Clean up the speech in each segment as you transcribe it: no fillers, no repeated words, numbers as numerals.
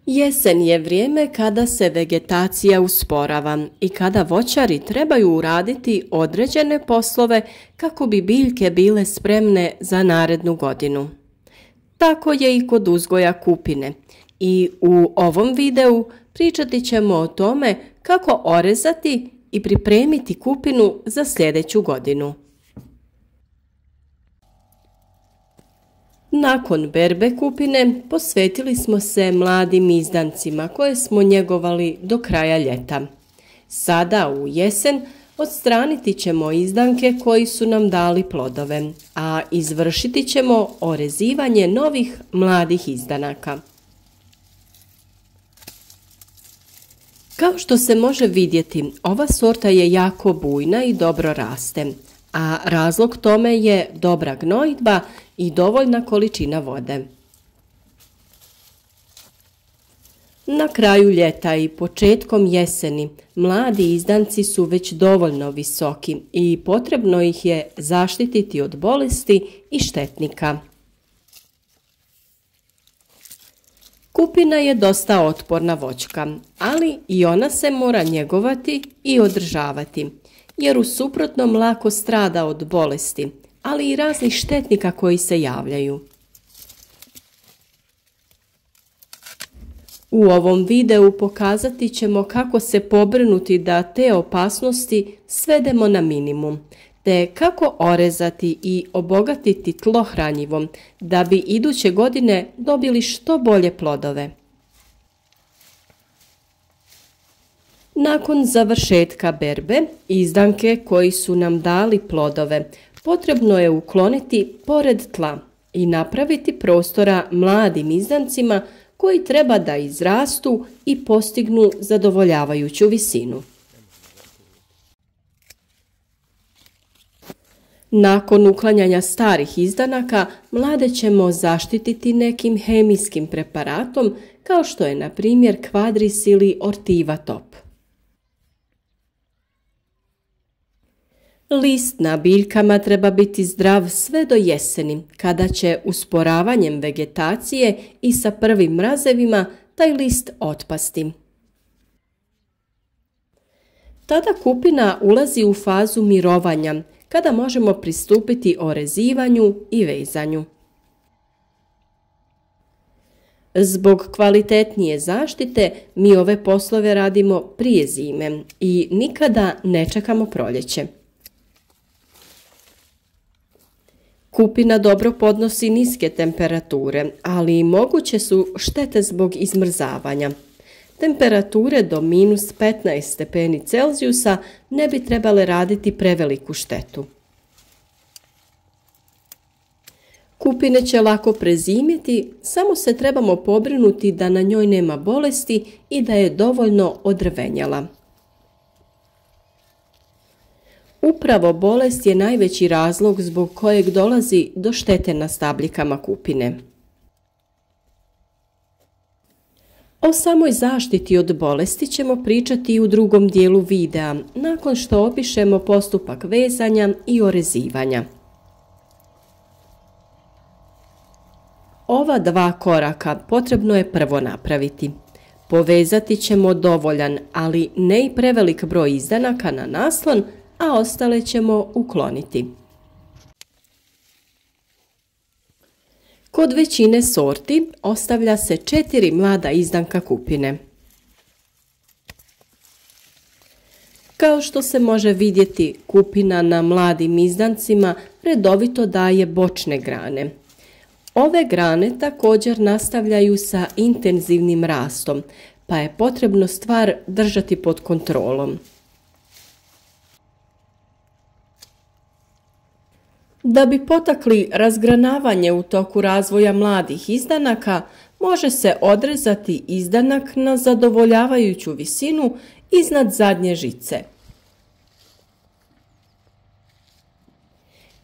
Jesen je vrijeme kada se vegetacija usporava i kada voćari trebaju uraditi određene poslove kako bi biljke bile spremne za narednu godinu. Tako je i kod uzgoja kupine i u ovom videu pričati ćemo o tome kako orezati i pripremiti kupinu za sljedeću godinu. Nakon berbe kupine posvetili smo se mladim izdancima koje smo njegovali do kraja ljeta. Sada u jesen odstraniti ćemo izdanke koji su nam dali plodove, a izvršiti ćemo orezivanje novih mladih izdanaka. Kao što se može vidjeti, ova sorta je jako bujna i dobro raste, a razlog tome je dobra gnojidba i dovoljna količina vode. Na kraju ljeta i početkom jeseni mladi izdanci su već dovoljno visoki i potrebno ih je zaštititi od bolesti i štetnika. Kupina je dosta otporna voćka, ali i ona se mora njegovati i održavati, jer u suprotnom lako strada od bolesti, ali i raznih štetnika koji se javljaju. U ovom videu pokazati ćemo kako se pobrinuti da te opasnosti svedemo na minimum, te kako orezati i obogatiti tlo hranjivom da bi iduće godine dobili što bolje plodove. Nakon završetka berbe, izdanke koji su nam dali plodove potrebno je ukloniti pored tla i napraviti prostora mladim izdancima koji treba da izrastu i postignu zadovoljavajuću visinu. Nakon uklanjanja starih izdanaka, mlade ćemo zaštititi nekim hemijskim preparatom kao što je na primjer Quadris ili Ortiva Top. List na biljkama treba biti zdrav sve do jeseni, kada će usporavanjem vegetacije i sa prvim mrazevima taj list otpasti. Tada kupina ulazi u fazu mirovanja, kada možemo pristupiti orezivanju i vezanju. Zbog kvalitetnije zaštite mi ove poslove radimo prije zime i nikada ne čekamo proljeće. Kupina dobro podnosi niske temperature, ali i moguće su štete zbog izmrzavanja. Temperature do -15 stepeni Celzijusa ne bi trebale raditi preveliku štetu. Kupine će lako prezimiti, samo se trebamo pobrinuti da na njoj nema bolesti i da je dovoljno odrvenjala. Upravo bolest je najveći razlog zbog kojeg dolazi do štete na stabljikama kupine. O samoj zaštiti od bolesti ćemo pričati i u drugom dijelu videa, nakon što opišemo postupak vezanja i orezivanja. Ova dva koraka potrebno je prvo napraviti. Povezati ćemo dovoljan, ali ne i prevelik broj izdanaka na naslon, a ostale ćemo ukloniti. Kod većine sorti ostavlja se 4 mlada izdanka kupine. Kao što se može vidjeti, kupina na mladim izdancima redovito daje bočne grane. Ove grane također nastavljaju sa intenzivnim rastom, pa je potrebno stvar držati pod kontrolom. Da bi potakli razgranavanje u toku razvoja mladih izdanaka, može se odrezati izdanak na zadovoljavajuću visinu iznad zadnje žice.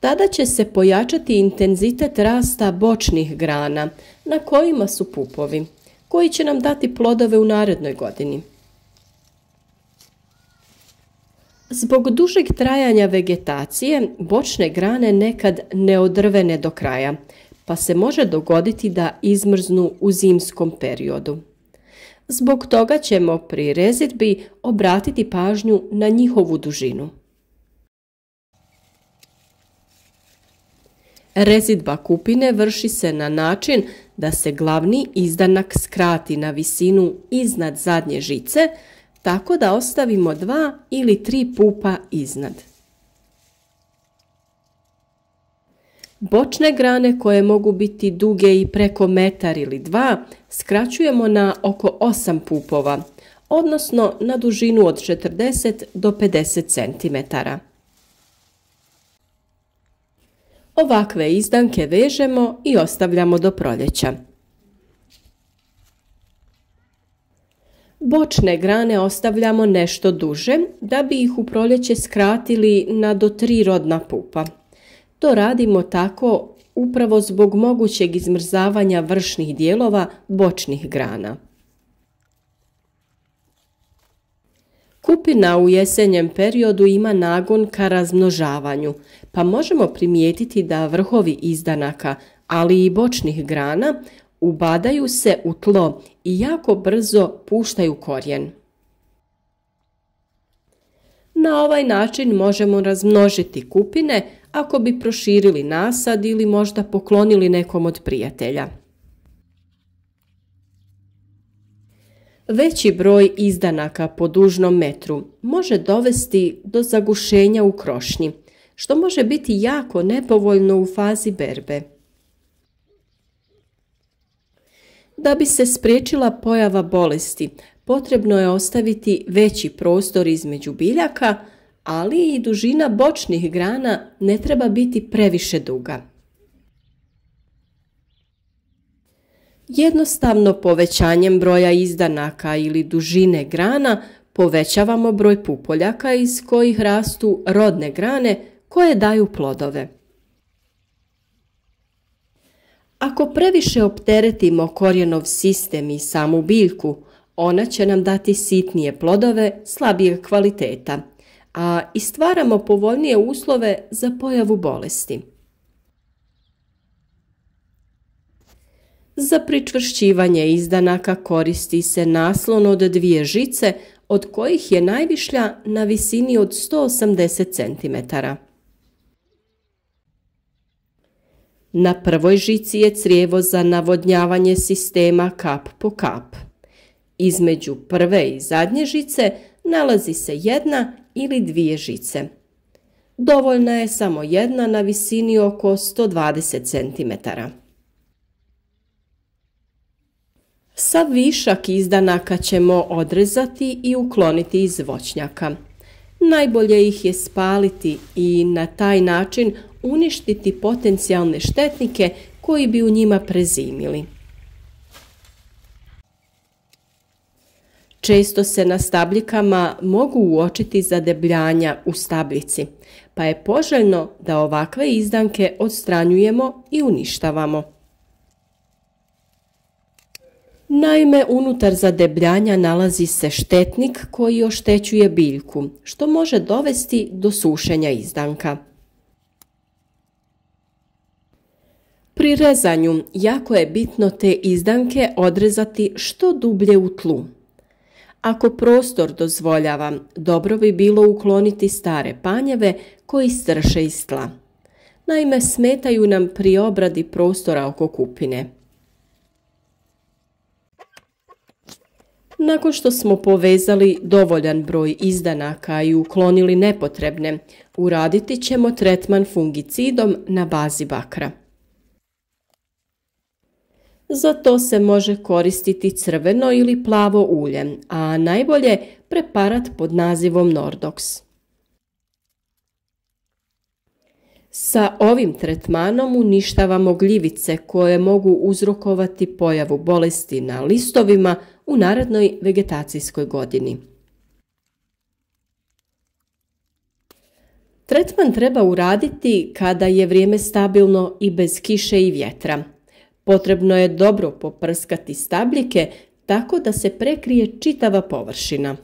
Tada će se pojačati intenzitet rasta bočnih grana na kojima su pupovi, koji će nam dati plodove u narednoj godini. Zbog dužeg trajanja vegetacije, bočne grane nekad ne odrvene do kraja, pa se može dogoditi da izmrznu u zimskom periodu. Zbog toga ćemo pri rezidbi obratiti pažnju na njihovu dužinu. Rezidba kupine vrši se na način da se glavni izdanak skrati na visinu iznad zadnje žice, tako da ostavimo 2 ili 3 pupa iznad. Bočne grane, koje mogu biti duge i preko metar ili 2, skraćujemo na oko 8 pupova, odnosno na dužinu od 40 do 50 cm. Ovakve izdanke vežemo i ostavljamo do proljeća. Bočne grane ostavljamo nešto duže da bi ih u proljeće skratili na do 3 rodna pupa. To radimo tako upravo zbog mogućeg izmrzavanja vršnih dijelova bočnih grana. Kupina u jesenjem periodu ima nagon ka razmnožavanju, pa možemo primijetiti da vrhovi izdanaka, ali i bočnih grana, ubadaju se u tlo i jako brzo puštaju korijen. Na ovaj način možemo razmnožiti kupine ako bi proširili nasad ili možda poklonili nekom od prijatelja. Veći broj izdanaka po dužnom metru može dovesti do zagušenja u krošnji, što može biti jako nepovoljno u fazi berbe. Da bi se spriječila pojava bolesti, potrebno je ostaviti veći prostor između biljaka, ali i dužina bočnih grana ne treba biti previše duga. Jednostavno povećanjem broja izdanaka ili dužine grana povećavamo broj pupoljaka iz kojih rastu rodne grane koje daju plodove. Ako previše opteretimo korijenov sistem i samu biljku, ona će nam dati sitnije plodove slabijeg kvaliteta, a i stvaramo povoljnije uslove za pojavu bolesti. Za pričvršćivanje izdanaka koristi se naslon od 2 žice, od kojih je najvišlja na visini od 180 cm. Na prvoj žici je crijevo za navodnjavanje sistema kap po kap. Između prve i zadnje žice nalazi se 1 ili 2 žice. Dovoljna je samo jedna na visini oko 120 cm. Sav višak izdanaka ćemo odrezati i ukloniti iz voćnjaka. Najbolje ih je spaliti i na taj način uništiti potencijalne štetnike koji bi u njima prezimili. Često se na stabljikama mogu uočiti zadebljanja u stabljici, pa je poželjno da ovakve izdanke odstranjujemo i uništavamo. Naime, unutar zadebljanja nalazi se štetnik koji oštećuje biljku, što može dovesti do sušenja izdanka. Pri rezanju jako je bitno te izdanke odrezati što dublje u tlu. Ako prostor dozvoljava, dobro bi bilo ukloniti stare panjeve koji strše iz tla. Naime, smetaju nam pri obradi prostora oko kupine. Nakon što smo povezali dovoljan broj izdanaka i uklonili nepotrebne, uraditi ćemo tretman fungicidom na bazi bakra. Za to se može koristiti crveno ili plavo ulje, a najbolje preparat pod nazivom Nordox. Sa ovim tretmanom uništavamo gljivice koje mogu uzrokovati pojavu bolesti na listovima u narednoj vegetacijskoj godini. Tretman treba uraditi kada je vrijeme stabilno i bez kiše i vjetra. Potrebno je dobro poprskati stabljike tako da se prekrije čitava površina.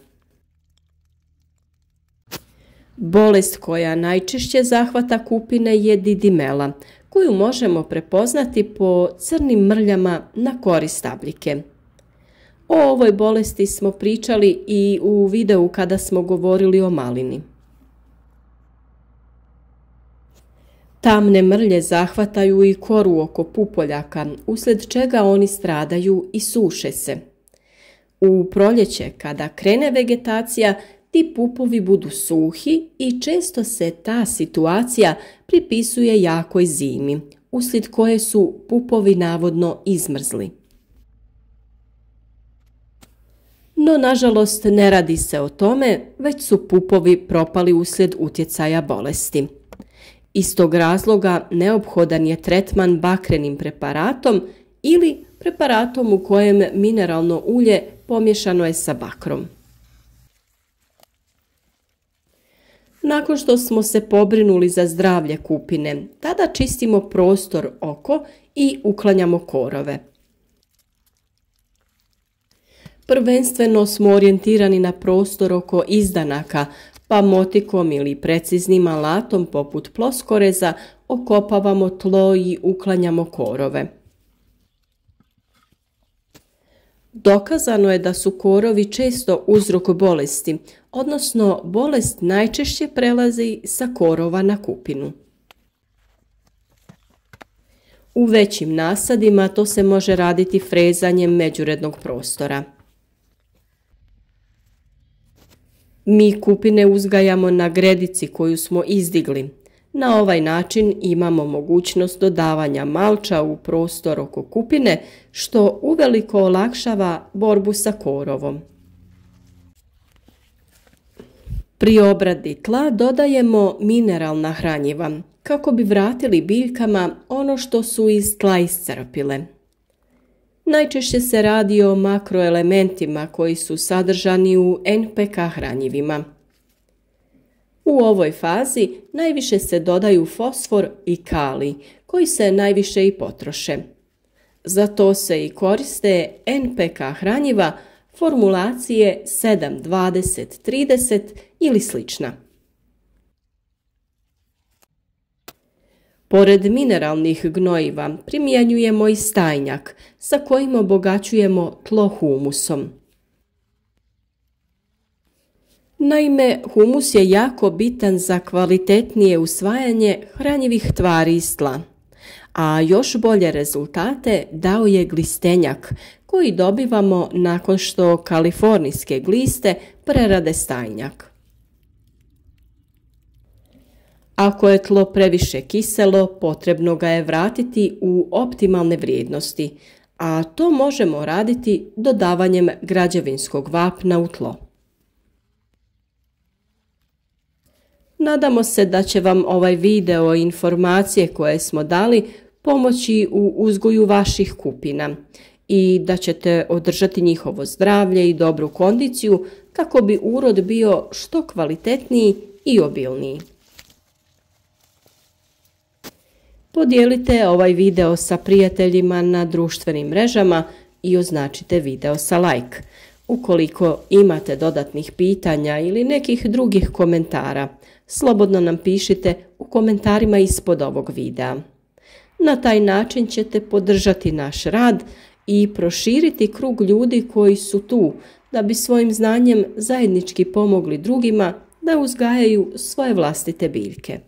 Bolest koja najčešće zahvata kupine je didimela, koju možemo prepoznati po crnim mrljama na kori stabljike. O ovoj bolesti smo pričali i u videu kada smo govorili o malini. Tamne mrlje zahvataju i koru oko pupoljaka, uslijed čega oni stradaju i suše se. U proljeće, kada krene vegetacija, ti pupovi budu suhi i često se ta situacija pripisuje jakoj zimi, uslijed koje su pupovi navodno izmrzli. No, nažalost, ne radi se o tome, već su pupovi propali uslijed utjecaja bolesti. Iz tog razloga neophodan je tretman bakrenim preparatom ili preparatom u kojem mineralno ulje pomiješano je sa bakrom. Nakon što smo se pobrinuli za zdravlje kupine, tada čistimo prostor oko i uklanjamo korove. Prvenstveno smo orijentirani na prostor oko izdanaka, pa motikom ili preciznim alatom poput ploskoreza okopavamo tlo i uklanjamo korove. Dokazano je da su korovi često uzrok bolesti, odnosno bolest najčešće prelazi sa korova na kupinu. U većim nasadima to se može raditi frezanjem međurednog prostora. Mi kupine uzgajamo na gredici koju smo izdigli. Na ovaj način imamo mogućnost dodavanja malča u prostor oko kupine, što uveliko olakšava borbu sa korovom. Pri obradi tla dodajemo mineralna hranjiva, kako bi vratili biljkama ono što su iz tla iscrpile. Najčešće se radi o makroelementima koji su sadržani u NPK hranjivima. U ovoj fazi najviše se dodaju fosfor i kalij, koji se najviše i potroše. Za to se i koriste NPK hranjiva formulacije 7, 20, 30 ili slična. Pored mineralnih gnojiva primjenjujemo i stajnjak, sa kojim obogaćujemo tlo humusom. Naime, humus je jako bitan za kvalitetnije usvajanje hranjivih tvari iz tla, a još bolje rezultate dao je glistenjak, koji dobivamo nakon što kalifornijske gliste prerade stajnjak. Ako je tlo previše kiselo, potrebno ga je vratiti u optimalne vrijednosti, a to možemo raditi dodavanjem građevinskog vapna u tlo. Nadamo se da će vam ovaj video i informacije koje smo dali pomoći u uzgoju vaših kupina i da ćete održati njihovo zdravlje i dobru kondiciju kako bi urod bio što kvalitetniji i obilniji. Podijelite ovaj video sa prijateljima na društvenim mrežama i označite video sa like. Ukoliko imate dodatnih pitanja ili nekih drugih komentara, slobodno nam pišite u komentarima ispod ovog videa. Na taj način ćete podržati naš rad i proširiti krug ljudi koji su tu da bi svojim znanjem zajednički pomogli drugima da uzgajaju svoje vlastite biljke.